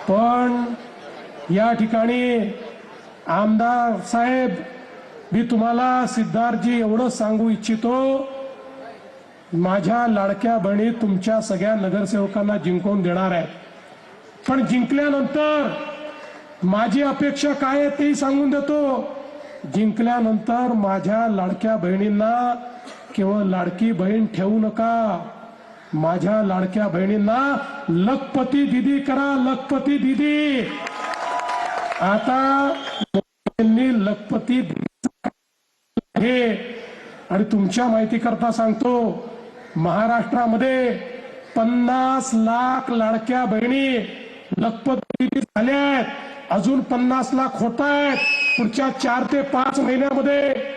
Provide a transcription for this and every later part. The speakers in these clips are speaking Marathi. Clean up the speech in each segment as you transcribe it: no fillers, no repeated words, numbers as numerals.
पण या ठिकाणी आमदार साहेब, मी तुम्हाला सिद्धार्थजी एवढं सांगू इच्छितो, माझ्या लाडक्या बहिणी तुमच्या सगळ्या नगरसेवकांना जिंकून देणार आहेत, पण जिंकल्यानंतर माझी अपेक्षा काय आहे तेही सांगून देतो. जिंकल्यानंतर माझ्या लाडक्या बहिणींना केवळ लाडकी बहीण ठेवू नका, माझ्या लाडक्या बहिणींना लखपती दीदी करा, लखपती दीदी. आता लखपती हे, आणि तुमच्या माहिती करता सांगतो, महाराष्ट्रामध्ये 50 लाख लाडक्या बहिणी लखपती झाल्यात, अजून 50 लाख होत आहेत. पुढच्या 4 ते 5 महिन्यामध्ये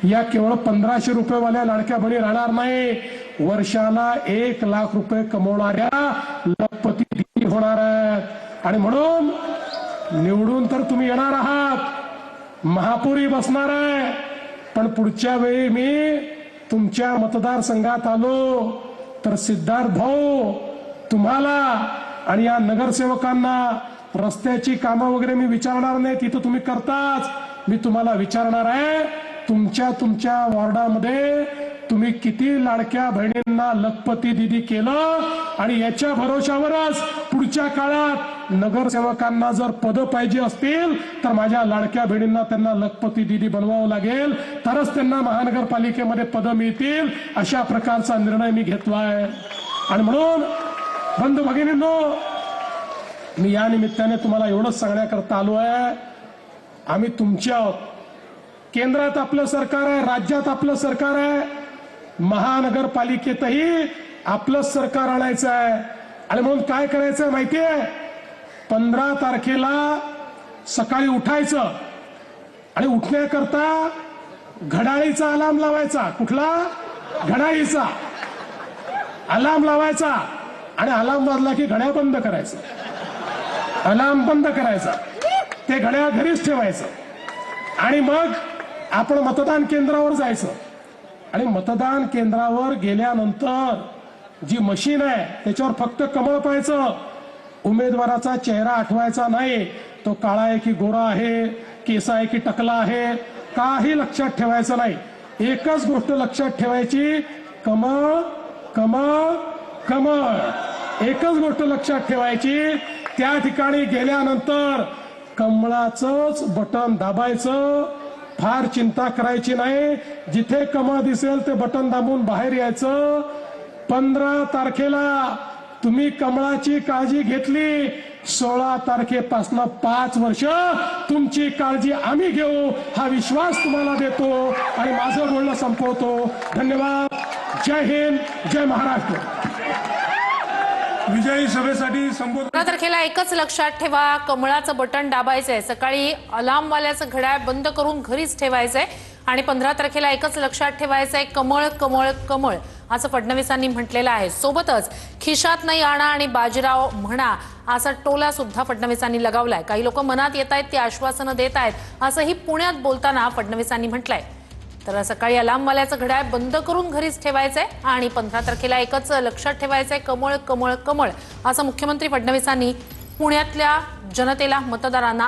या केवळ 1500 रुपयेवाल्या लाडक्या बहिणी राहणार नाही, वर्षाला 1 लाख रुपये कमवणाऱ्या लखपती दीदी होणार आहेत. आणि म्हणून निवडून तर तुम्ही येणार आहात, महापौरी बसणार आहे, पण पुढच्या वेळी मी तुमच्या मतदारसंघात आलो तर सिद्धार्थ भाऊ तुम्हाला आणि या नगरसेवकांना रस्त्याची कामं वगैरे मी विचारणार नाही, तिथं तुम्ही करताच. मी तुम्हाला विचारणार आहे, तुमच्या वॉर्डामध्ये तुम्ही किती लाडक्या बहिणींना लखपती दीदी केलं, आणि याच्या भरोशावरच पुढच्या काळात नगरसेवकांना जर पदं पाहिजे असतील तर माझ्या लाडक्या बहिणींना त्यांना लखपती दीदी बनवावं लागेल, तरच त्यांना महानगरपालिकेमध्ये पदं मिळतील. अशा प्रकारचा निर्णय मी घेतलाय. आणि म्हणून बंधू भगिनींनो, मी या निमित्ताने तुम्हाला एवढंच सांगण्याकरता आलो आहे, आम्ही तुमच्या आहोत. केंद्रात आपलं सरकार आहे, राज्यात आपलं सरकार आहे, महानगरपालिकेतही आपलंच सरकार आणायचं आहे. आणि म्हणून काय करायचं माहितीये, 15 तारखेला सकाळी उठायचं आणि उठण्याकरता घड्याळीचा अलार्म लावायचा. कुठला? घड्याळीचा अलार्म लावायचा, आणि अलार्म वाजला की घड्याळ बंद करायचं, अलार्म बंद करायचा, ते घड्याळ घरीच ठेवायचं. आणि मग आपण मतदान केंद्रावर जायचं, आणि मतदान केंद्रावर गेल्यानंतर जी मशीन आहे त्याच्यावर फक्त कमळ पाहायचं, उमेदवाराचा चेहरा आठवायचा नाही, तो काळा आहे की गोरा आहे, केस आहे की टकला आहे, काही लक्षात ठेवायचं नाही. एकच गोष्ट लक्षात ठेवायची, कमळ कमळ कमळ, एकच गोष्ट लक्षात ठेवायची. त्या ठिकाणी गेल्यानंतर कमळाचंच बटन दाबायचं, फार चिंता करायची नाही, जिथे कमळ दिसेल ते बटन दाबून बाहेर यायचं. 15 तारखेला तुम्ही कमळाची काळजी घेतली, 16 तारखेपासून 5 वर्ष तुमची काळजी आम्ही घेऊ, हा विश्वास तुम्हाला देतो. आणि माझं बोलणं संपवतो. धन्यवाद. जय हिंद, जय महाराष्ट्र. विजयी सभेसाठी संबोधन. 15 तारखेला एकच लक्षात ठेवा, कमळाचं बटन दाबायचंय, सकाळी अलार्मवाल्याचं घड्याळ बंद करून घरीच ठेवायचंय, आणि 15 तारखेला एकच लक्षात ठेवायचंय, कमळ कमळ कमळ, असं फडणवीसांनी म्हटलेलं आहे. सोबतच खिशात नाही आणा आणि बाजीराव म्हणा असा टोला सुद्धा फडणवीसांनी लगावलाय. काही लोक मनात येत आहेत ती आश्वासनं देत आहेत, असंही पुण्यात बोलताना फडणवीसांनी म्हटलंय. तर सकाळी अलार्मवाल्याचं घड्याळ बंद करून घरीच ठेवायचंय, आणि 15 तारखेला एकच लक्षात ठेवायचंय, कमळ कमळ कमळ, असं मुख्यमंत्री फडणवीसांनी पुण्यातल्या जनतेला, मतदारांना